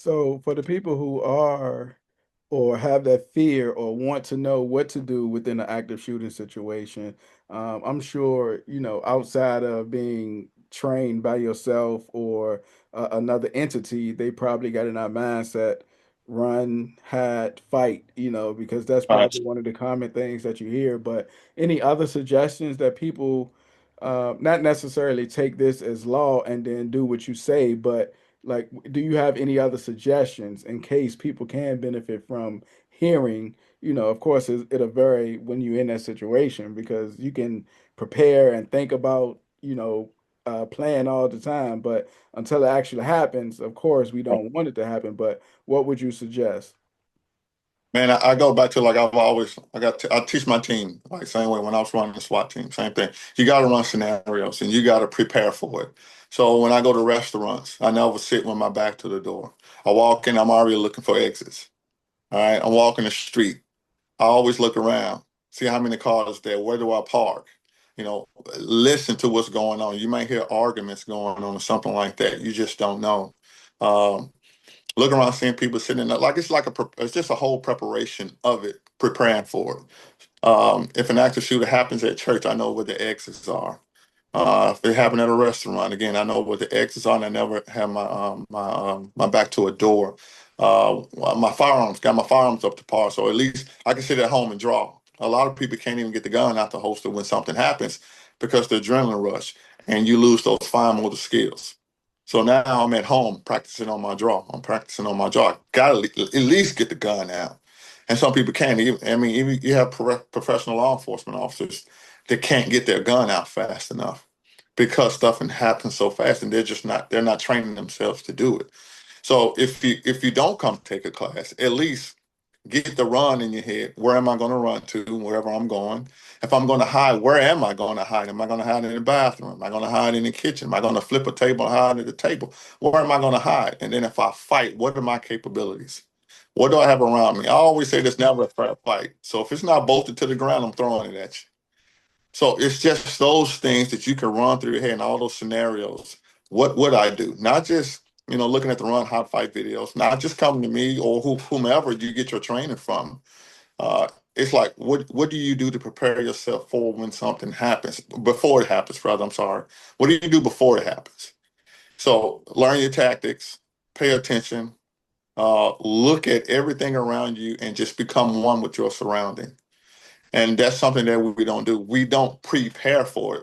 So for the people who are or have that fear or want to know what to do within an active shooting situation, I'm sure, outside of being trained by yourself or another entity, they probably got in our mindset, run, hide, fight, because that's Right. probably one of the common things that you hear. But any other suggestions that people not necessarily take this as law and then do what you say, but like, do you have any other suggestions in case people can benefit from hearing? Of course, it'll vary when you're in that situation because you can prepare and think about, plan all the time, but until it actually happens, of course, we don't want it to happen. But what would you suggest? Man, I go back to like I've always I teach my team like same way when I was running the SWAT team, same thing. You got to run scenarios and you got to prepare for it. So when I go to restaurants, I never sit with my back to the door. I walk in, I'm already looking for exits. All right, I'm walking the street. I always look around, see how many cars there. Where do I park? You know, listen to what's going on. You might hear arguments going on or something like that. You just don't know. Um, Look around, seeing people sitting there, like it's just a whole preparation of it, preparing for it. If an active shooter happens at church, I know where the exits are. If it happened at a restaurant, again, I know where the exits are, and I never have my back to a door. My firearms got my firearms up to par, so at least I can sit at home and draw. A lot of people can't even get the gun out the holster when something happens because the adrenaline rush, and you lose those fine motor skills. So now I'm at home practicing on my draw. I'm practicing on my draw. Got to at least get the gun out. And some people can't. I mean, even you have professional law enforcement officers that can't get their gun out fast enough because stuff can happen so fast, and they're not training themselves to do it. So if you don't come take a class, at least get the run in your head. Where am I going to run to? Wherever I'm going. If I'm going to hide, where am I going to hide? Am I going to hide in the bathroom? Am I going to hide in the kitchen? Am I going to flip a table and hide at the table? Where am I going to hide? And then if I fight, what are my capabilities? What do I have around me? I always say there's never a fair fight. So if it's not bolted to the ground, I'm throwing it at you. So it's just those things that you can run through your head in all those scenarios. What would I do? Not just, looking at the run hot fight videos, not just coming to me or whomever you get your training from. It's like, what do you do to prepare yourself for when something happens? Before it happens, rather, I'm sorry. What do you do before it happens? So learn your tactics, pay attention, look at everything around you, and just become one with your surrounding. And that's something that we don't do. We don't prepare for it.